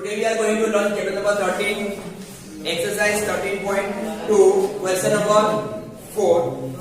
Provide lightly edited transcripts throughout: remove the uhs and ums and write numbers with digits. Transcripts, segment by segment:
Today we are going to learn chapter number 13, exercise 13.2, question number 4.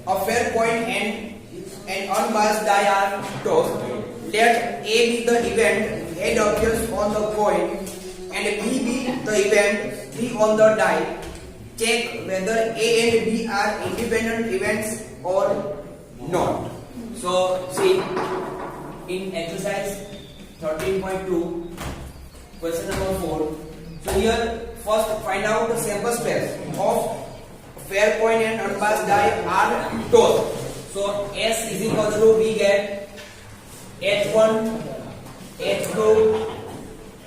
A fair point and an unbiased die are tossed. Let A be the event head appears on the coin and B be the event 3 on the die. Check whether A and B are independent events or not. So see, in exercise 13.2, question number 4. So here first find out the sample space of fair point and unbiased die are tossed. So S is equal to, we get H1, H2,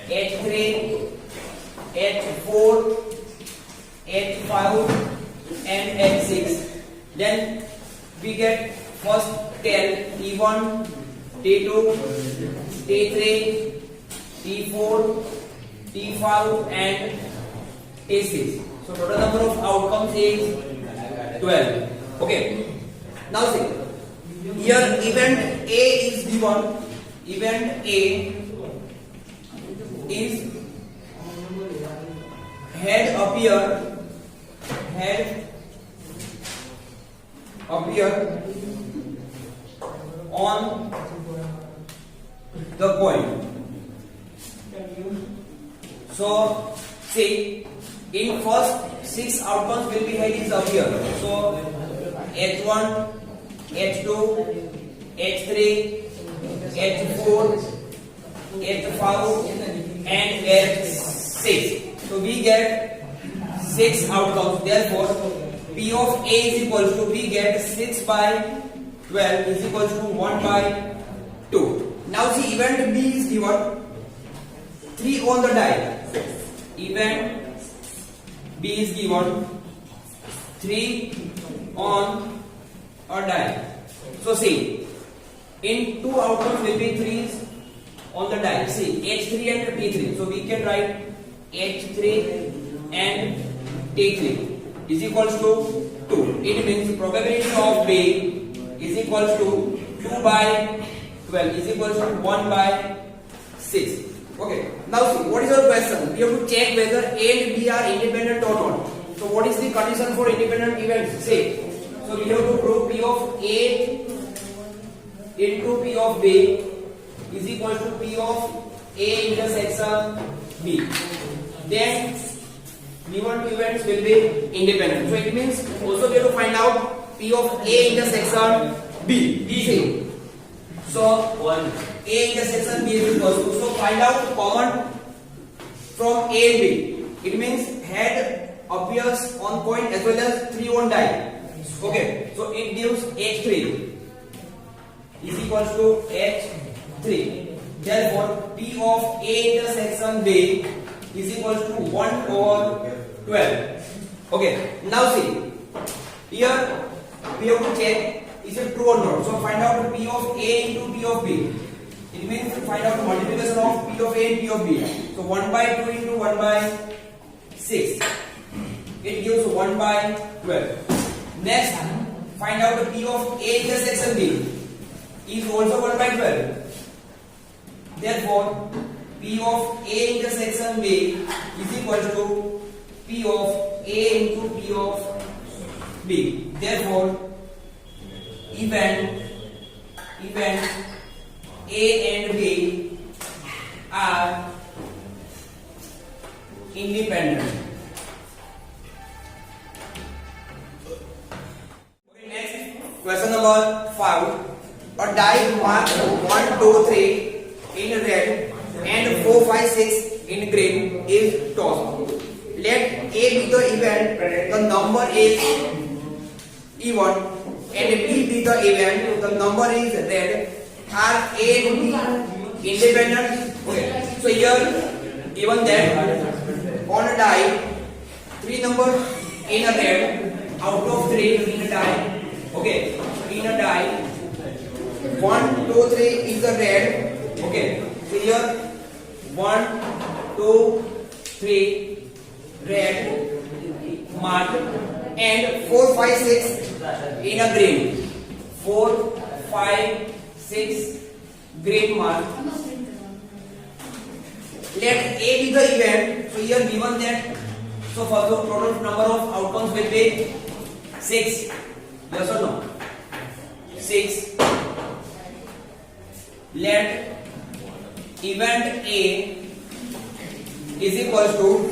H3, H4, H5 and H6. Then we get first tell T1, T2, T3, T4, T5 and T6. So total number of outcomes is 12. Okay. Now see, here event A is given. Event A is head appear on the coin. So see, in first 6 outcomes will be head is appear. So H1, H2, H3, H4, H5 and H6. So we get 6 outcomes. Therefore P of A is equal to, we get 6 by 12 is equal to 1 by 2. Now see, event B is given 3 on the die. Event B is given 3 on a die. So see, in 2 outcomes will be 3s on the die. See, H3 and T3. So we can write H3 and T3 is equals to 2. It means probability of B is equals to 2 by 12 is equals to 1 by 6. Okay. Now see, what is your question? We have to check whether A and B are independent or not. So what is the condition for independent events? Say, so we have to prove P of A into P of B is equal to P of A intersection B. Then given two events will be independent. So it means also we have to find out P of A intersection B. See. So A intersection B is equal to, so find out common from A and B. It means head appears on coin as well as 3 on die. Okay, so it gives H3 is equal to H3. Therefore P of A intersection B is equal to 1 over 12. Okay, now see, here we have to check is it true or not. So find out P of A into P of B. It means to find out the multiplication of P of A and P of B. So 1 by 2 into 1 by 6. It gives 1 by 12. Next, find out the P of A intersection B is also 1 by 12. Therefore, P of A intersection B is equal to P of A into P of B. Therefore, event A and B are independent. Okay, next question number 5. A die marked 1, 2, 3 in red and 4, 5, 6 in green is tossed. Let A be the event, the number is even, and B be the event, the number is red. Are A and B independent? Okay. So here given that on a die 3 numbers in a red out of 3 in a die. Okay, in a die 1, 2, 3 is the red. Okay, so here 1, 2, 3 red marked and 4, 5, 6 in a green. 4, 5, 6 green mark let A be the event. So here given that, so for the total number of outcomes will be 6. Yes or no? 6. Let event A is equal to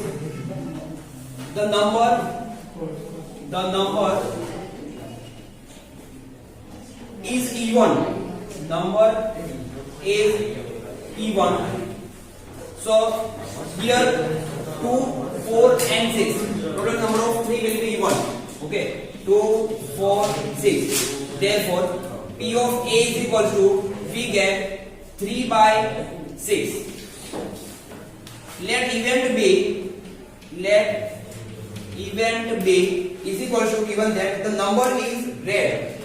the number is even. Number is even. So here 2, 4 and 6. Total number of 3 will be even. Okay. 2, 4, 6. Therefore, P of A is equal to, we get 3 by 6. Let event B is equal to, given that the number is red.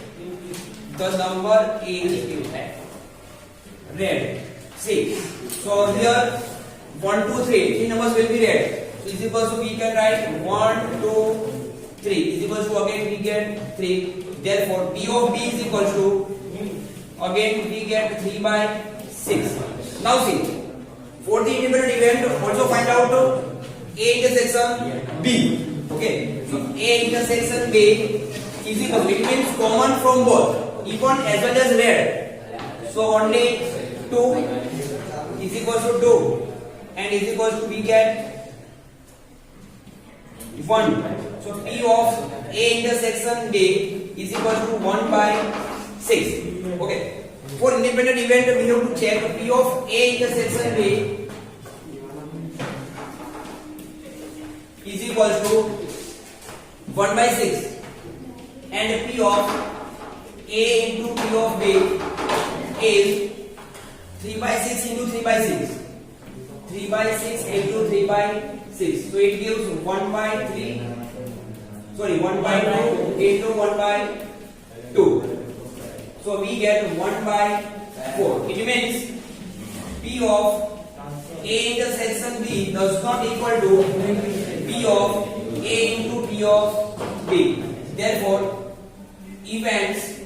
The number is red. See. So here 1, 2, 3 numbers will be red. So is equal to, we can write 1, 2, 3 is equal to, again we get 3. Therefore P of B is equal to, again we get 3 by 6. Now see, for the independent event also find out A intersection B. Okay, so A intersection B is equal to, it means common from both, even as well as red. So only 2 is equal to 2 and is equal to, we get 1. So P of A intersection B is equal to 1 by 6. Okay. For independent event we have to check P of A intersection B is equal to 1 by 6 and P of A into P of B is 3 by 6 into 3 by 6. 3 by 6 into 3 by 6. So it gives 1 by 3. Sorry, 1 by 2 into 1 by 2. So we get 1 by 4. It means P of A intersection B does not equal to P of A into P of B. Therefore, events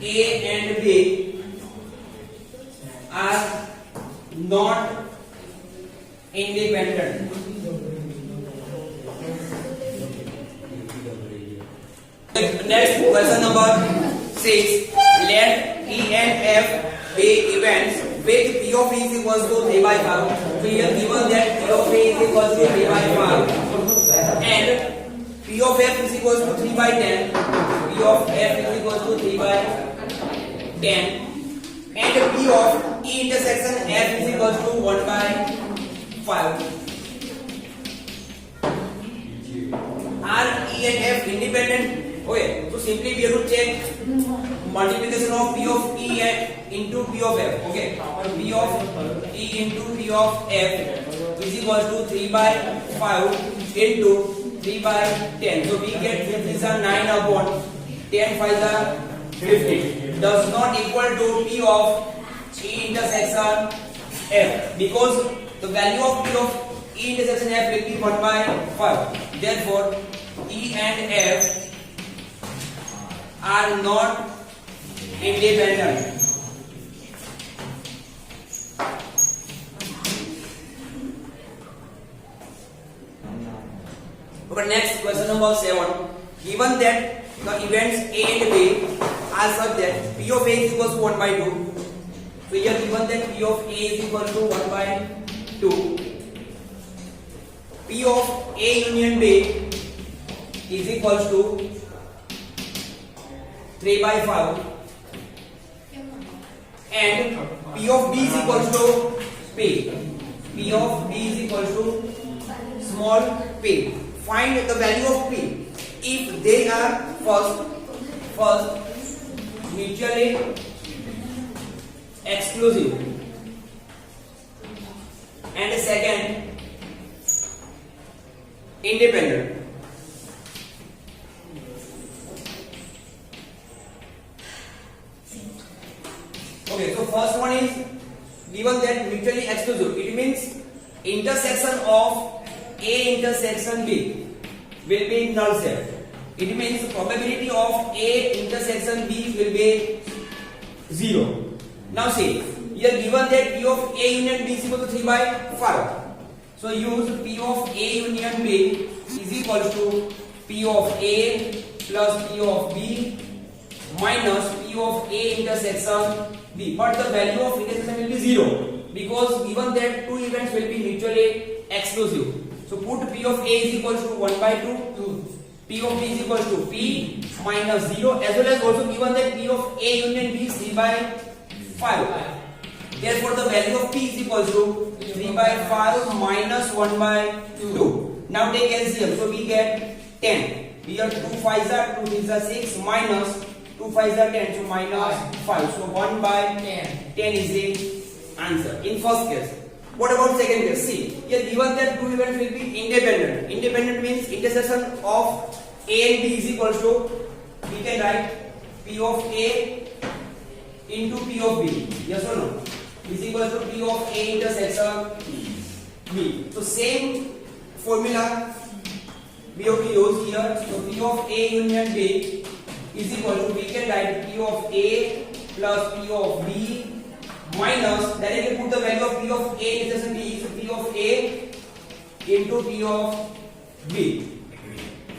A and B are not independent. Next question number 6. Let E and F be events with P of E is equal to 3 by 5. So here given that P of A is equal to 3 by 5 and P of F is equal to 3 by 10. P of F is equal to 3 by 10 and P of E intersection F is equal to 1 by 5. Are E and F independent? Okay, so simply we have to check multiplication of P of E into P of F. Okay, P of E into P of F is equal to 3 by 5 into 3 by 10. So we get 3 are 9 upon 10 5 are 15. Does not equal to P of E intersection F because the value of P of E intersection F will be 1 by 5. Therefore, E and F are not independent. Okay, next question number 7. Given that the events A and B are such that P of A is equal to 1 by 2. So here given that P of A is equal to 1 by 2. P of A union B is equal to 3 by 5 and P of B is equal to P. P of B is equal to small p. Find the value of P if they are first mutually exclusive and second independent. Okay, so first one is given that mutually exclusive. It means intersection of A intersection B will be null set. It means probability of A intersection B will be 0. Now see, Here given that P of A union B is equal to 3 by 5. So use P of A union B is equal to P of A plus P of B minus P of A intersection B. But the value of intersection will be 0 because given that two events will be mutually exclusive. So put P of A is equal to 1 by 2. P of B is equal to P minus 0 as well as also given that P of A union B is 3 by 5. Therefore the value of P is equal to 3 by 5 minus 1 by 2. Now take LCM. So we get 10. Here 2 5s are 2 3s are 6 minus 2 5s are 10. So minus 5. So 1 by 10 is the answer in first case. What about second case? See, here given that two events will be independent. Independent means intersection of A and B is equal to, we can write P of A into P of B. Yes or no? Is equal to P of A intersection B. So same formula we have to use here. So P of A union B is equal to, we can write P of A plus P of B minus, directly put the value of P of A intersection B is P of A into P of B.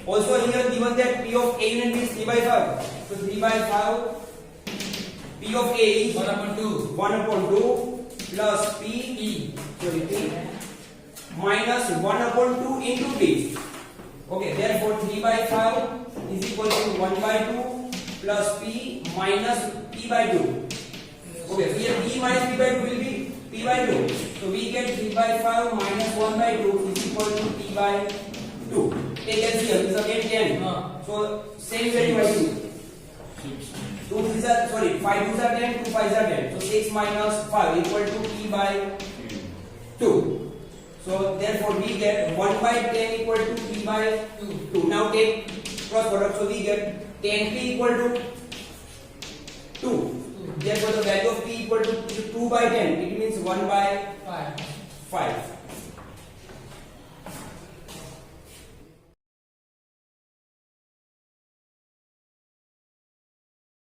Also here given that P of A union B is 3 by 5. So 3 by 5 P of A is 1 upon 2 plus P minus 1 upon 2 into B. Okay, therefore 3 by 5 is equal to 1 by 2 plus P minus P by 2. Okay, so here P minus P by 2 will be P by 2. So we get 3 by 5 minus 1 by 2 is equal to P by 2. Take LCM, is again 10. So same value by 2. 5 2s are 10, 2 5s are 10. So 6 minus 5 equal to P by 2. So therefore we get 1 by 10 equal to P by 2. Now take cross product. So we get 10P equal to 2. Therefore the value of P equal to 2 by 10. It means 1 by 5.